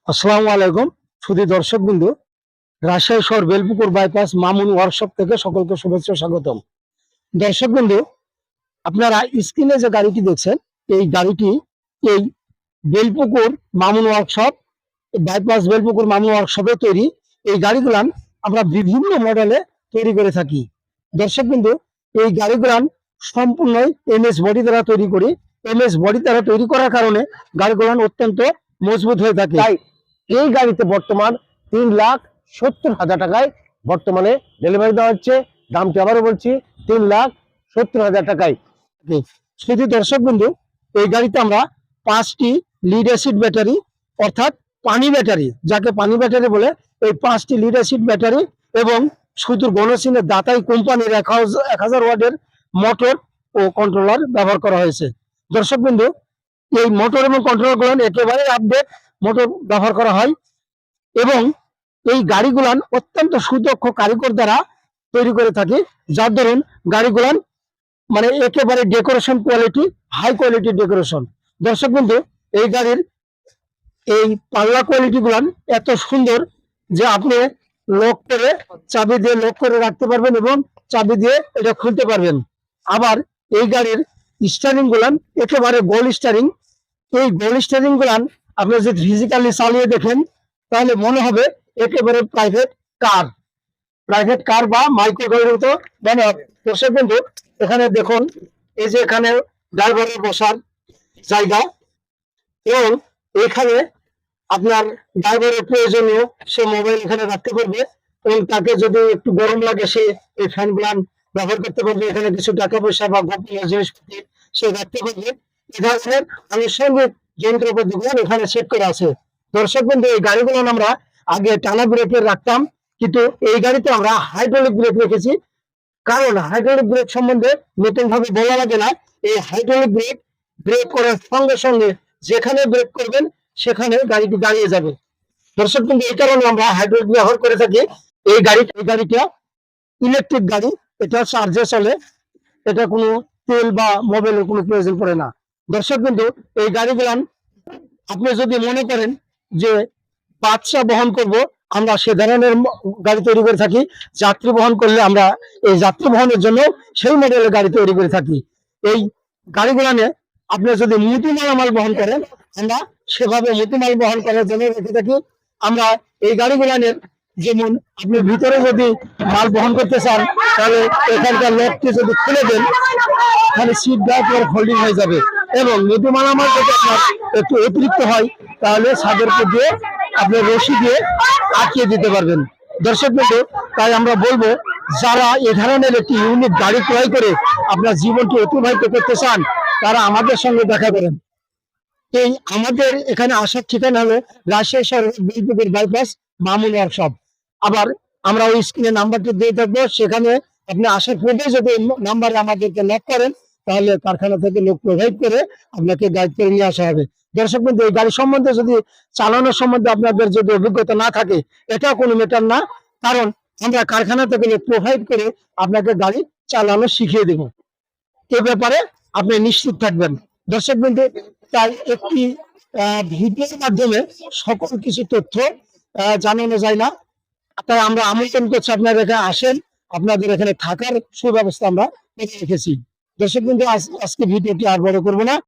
আসসালামু আলাইকুম সুধী দর্শক বিন্দু, রাজশাহী শহর বেলপুকুর বাইপাস মামুন ওয়ার্কশপ থেকে সকলকে শুভেচ্ছা ও স্বাগতম। দর্শক বিন্দু, আপনারা স্ক্রিনে যে গাড়িটি দেখছেন, এই গাড়িটি এই বেলপুকুর মামুন ওয়ার্কশপ, বাইপাস বেলপুকুর মামুন ওয়ার্কশপে তৈরি। এই গাড়িগুলান আমরা বিভিন্ন মডেলে তৈরি করে থাকি। দর্শক বিন্দু, এই গাড়িগুলান সম্পূর্ণ এমএস বডি দ্বারা তৈরি করি। এমএস বডি দ্বারা তৈরি করার কারণে গাড়িগুলান অত্যন্ত মজবুত হয়ে থাকে। তাই এই গাড়িতে বর্তমান 3,70,000 টাকায় বর্তমানে ডেলিভারি দেওয়া হচ্ছে। দামটি আবারও বলছি, 3,70,000 টাকায়। শুধু দর্শক বন্ধু, এই গাড়িতে আমরা 5টি লিড অ্যাসিড ব্যাটারি, অর্থাৎ পানি ব্যাটারি, যাকে পানি ব্যাটারি বলে, এই 5টি লিড অ্যাসিড ব্যাটারি এবং শুধু গণসিনের দাতাই কোম্পানির 1000 ওয়াটের মোটর ও কন্ট্রোলার ব্যবহার করা হয়েছে। দর্শক বিন্দু, এই মোটর এবং কন্ট্রোলার গুলো একেবারে আপডেট মোটর ব্যবহার করা হয় এবং এই গাড়িগুলান অত্যন্ত সুদক্ষ কারিগর দ্বারা তৈরি করে থাকি, যার ধরুন গাড়িগুলান মানে একেবারে decoration quality, high quality decoration. দর্শক বন্ধু, এই গাড়ির এই পাল্লা কোয়ালিটি গুলান এত সুন্দর যে আপনি লক করে, চাবি দিয়ে লক করে রাখতে পারবেন এবং চাবি দিয়ে এটা খুলতে পারবেন। আবার এই গাড়ির স্টারিং গুলান একেবারে গোল স্টারিং। এই গোল স্টারিং গুলান আপনি যদি ফিজিক্যালি চালিয়ে দেখেন তাহলে মনে হবে একেবারে প্রাইভেট কার বা মাইক্রো গাড়ির মতো মনে হবে। দর্শক বন্ধু, এখানে দেখুন, এই যে এখানে ড্রাইভারের বসার জায়গা এবং এখানে আপনার ড্রাইভারের প্রয়োজনীয় সে মোবাইল এখানে রাখতে পারবে এবং তাকে যদি একটু গরম লাগে সে এই ফ্যান গুলান ব্যবহার করতে পারবে। এখানে কিছু টাকা পয়সা বা গোপনীয় জিনিসপাতি সে রাখতে পারবে। এ ধরনের আনুষঙ্গিক যন্ত্রপাতিগুলো এখানে সেট করা আছে। দর্শক বন্ধু, এই গাড়িগুলো আমরা আগে টানা ব্রেকে রাখতাম, কিন্তু এই গাড়িতে আমরা হাইড্রোলিক ব্রেক রেখেছি। কারণ হাইড্রোলিক ব্রেক সম্বন্ধে নতুন ভাবে বলা লাগে না। এই হাইড্রোলিক ব্রেক ব্রেক করার সঙ্গে সঙ্গে যেখানে ব্রেক করবেন সেখানে গাড়িটি দাঁড়িয়ে যাবে। দর্শক বন্ধু, এই কারণে আমরা হাইড্রোলিক ব্যবহার করে থাকি। এই গাড়িটা ইলেকট্রিক গাড়ি, এটা চার্জে চলে, এটা কোনো তেল বা মোবাইলের কোনো প্রয়োজন পড়ে না। দর্শক বন্ধু, এই গাড়িগুলান আপনি যদি মনে করেন যে বাচ্চা বহন করব, আমরা সে ধরনের গাড়ি তৈরি করে থাকি। যাত্রী বহন করলে আমরা এই যাত্রী বহনের জন্য সেই মডেলের গাড়ি তৈরি করে থাকি। এই গাড়িগুলানে আপনি যদি মোটি মালামাল বহন করেন, আমরা সেভাবে মোটি মাল বহন করার জন্য রেখে থাকি। আমরা এই গাড়িগুলানের যেমন আপনি ভিতরে যদি মাল বহন করতে চান তাহলে এখানকার লকটি যদি খুলে দেন তাহলে সিট ব্যাক আর ফোল্ডিং হয়ে যাবে এবং মোটি মালামাল যদি আপনার একটু অতিরিক্ত হয় তাহলে ছাদের উপর দিয়ে আপনি রশি দিয়ে আটকিয়ে দিতে পারবেন। দর্শক বন্ধু, তাই আমরা বলবো, যারা এ ধরনের একটি ইউনিক গাড়ি ক্রয় করে আপনার জীবনকে অতিবাহিত করতে চান তারা আমাদের সঙ্গে দেখা করেন। এই আমাদের এখানে আসার ঠিকানা হলো রাজশাহী শহরের বেলপুকুর বাইপাস মামুন ওয়ার্কশপ। আবার আমরা ওই স্ক্রিনে নাম্বারটি দিয়ে থাকবো, সেখানে আপনি আসার পূর্বে যদি নাম্বারে আমাদেরকে নক করেন তাহলে কারখানা থেকে লোক প্রোভাইড করে আপনাকে গাইড করে নিয়ে আসা হবে। দর্শক বন্ধু, এই গাড়ি সম্বন্ধে যদি চালানোর সম্বন্ধে আপনাদের যদি অভিজ্ঞতা না থাকে, এটা কোনো ম্যাটার না, কারণ আমরা কারখানা থেকে লোক প্রোভাইড করে আপনাকে গাড়ি চালানো শিখিয়ে দেব। এ ব্যাপারে আপনি নিশ্চিত থাকবেন। দর্শক বন্ধু, তাই একটি ভিডিওর মাধ্যমে সকল কিছু তথ্য জানানো যায় না, তাই আমরা আমন্ত্রণ করছি আপনারা এখানে আসেন, আপনাদের এখানে থাকার সুব্যবস্থা আমরা রেখেছি। দর্শক বন্ধু, আজকে ভিডিওটি আর বড় করবো না।